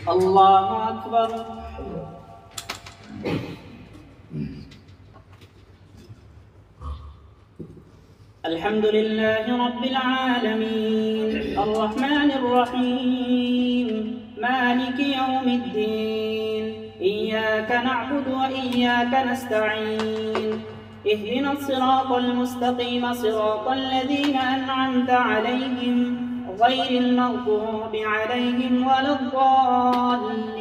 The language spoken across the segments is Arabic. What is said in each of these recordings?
الله أكبر. الحمد لله رب العالمين الرحمن الرحيم مالك يوم الدين إياك نعبد وإياك نستعين اهدنا الصراط المستقيم صراط الذين أنعمت عليهم غير المغضوب عليهم ولا الضالين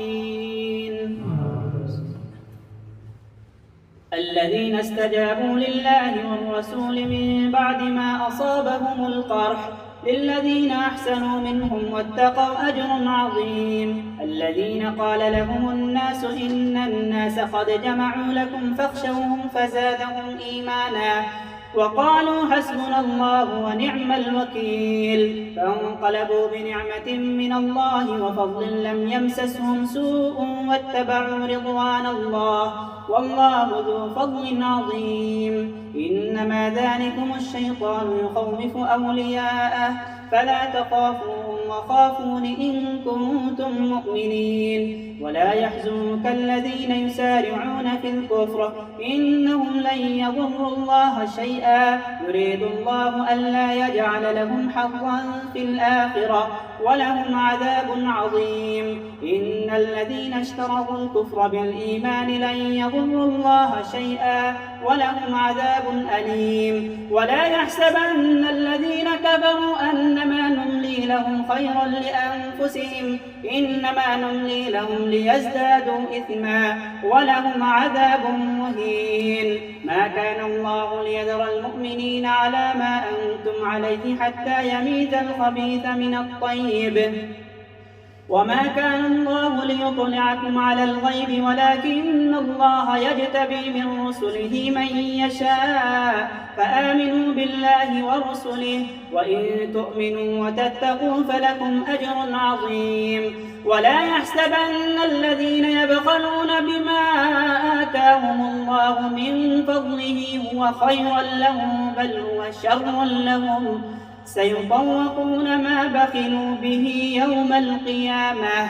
الذين استجابوا لله والرسول من بعد ما أصابهم القرح للذين أحسنوا منهم واتقوا أجر عظيم الذين قال لهم الناس إن الناس قد جمعوا لكم فاخشوهم فزادهم إيمانا وقالوا حسبنا الله ونعم الوكيل فانقلبوا بنعمة من الله وفضل لم يمسسهم سوء واتبعوا رضوان الله والله ذو فضل عظيم إنما ذلكم الشيطان يخوف أولياءه فلا تخافوهم وخافون إن كنتم مؤمنين ولا يحزنك الذين يسارعون في الكفر إنهم لن يضروا الله شيئا يريد الله ألا يجعل لهم حظا في الآخرة ولهم عذاب عظيم إن الذين اشتروا الكفر بالإيمان لن يضروا الله شيئا ولهم عذاب أليم ولا يحسبن الذين كفروا أنما نملي لهم خيرا لأنفسهم إنما نملي لهم ليزدادوا إثما ولهم عذاب مهين ما كان الله ليذر المؤمنين على ما أنتم عليه حتى يميز الخبيث من الطيب وما كان الله ليطلعكم على الغيب ولكن الله يجتبي من رسله من يشاء فآمنوا بالله ورسله وإن تؤمنوا وتتقوا فلكم أجر عظيم ولا يحسبن الذين يبخلون بما آتاهم الله من فضله هو خيرا لهم بل هو شر لهم سيطوقون ما بخلوا به يوم القيامة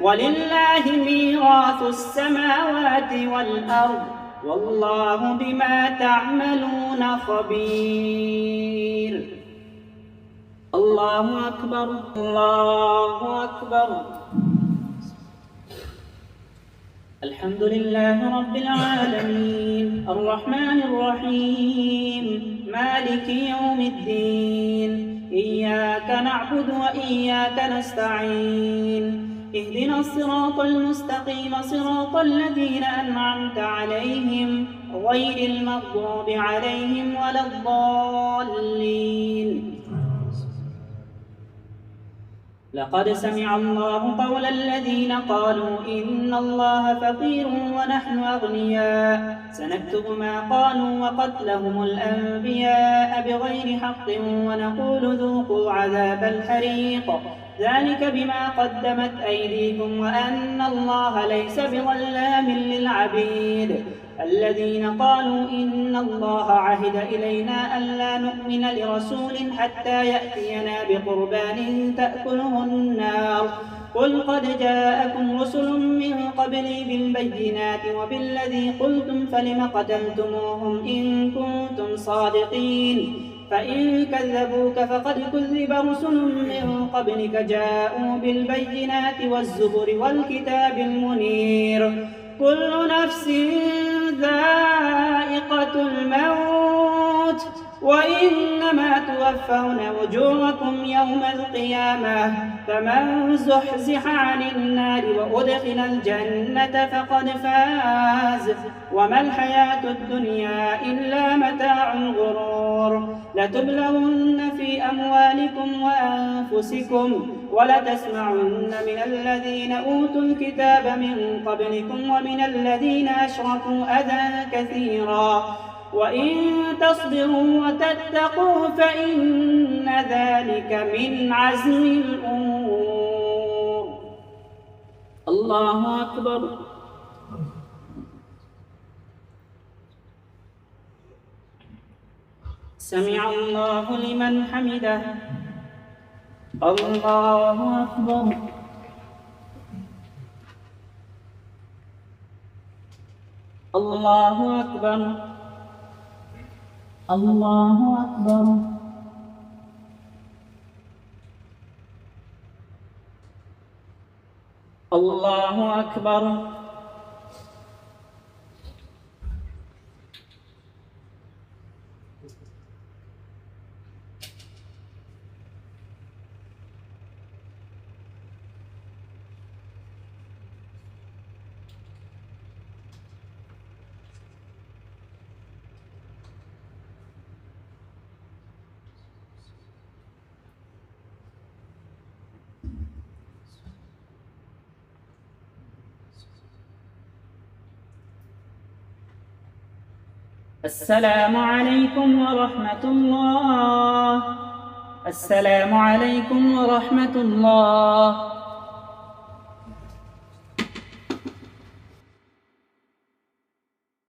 ولله ميراث السماوات والأرض والله بما تعملون خبير الله أكبر الله أكبر الحمد لله رب العالمين الرحمن الرحيم مالك يوم الدين إياك نعبد وإياك نستعين اهدنا الصراط المستقيم صراط الذين أنعمت عليهم غير المغضوب عليهم ولا الضالين لقد سمع الله قول الذين قالوا إن الله فقير ونحن أغنياء سنكتب ما قالوا وقتلهم الأنبياء بغير حق ونقول ذوقوا عذاب الحريق ذلك بما قدمت أيديكم وأن الله ليس بظلام للعبيد الذين قالوا إن الله عهد إلينا ألا نؤمن لرسول حتى يأتينا بقربان تأكله النار قل قد جاءكم رسل من قبلي بالبينات وبالذي قلتم فلم قتلتموهم إن كنتم صادقين فإن كذبوك فقد كذب رسل من قبلك جاءوا بالبينات والزبر والكتاب المنير كل نفس ذائقة الموت وإنما توفون أجوركم يوم القيامة فمن زحزح عن النار وأدخل الجنة فقد فاز وما الحياة الدنيا إلا متاع الغرور لتبلغن في أموالكم وأنفسكم ولتسمعن من الذين أوتوا الكتاب من قبلكم ومن الذين أشركوا أذى كثيرا وإن تصبروا وتتقوا فإن ذلك من عزم الأمور الله أكبر سمع الله لمن حمده الله أكبر الله أكبر. الله أكبر. الله أكبر. السلام عليكم ورحمة الله. السلام عليكم ورحمة الله.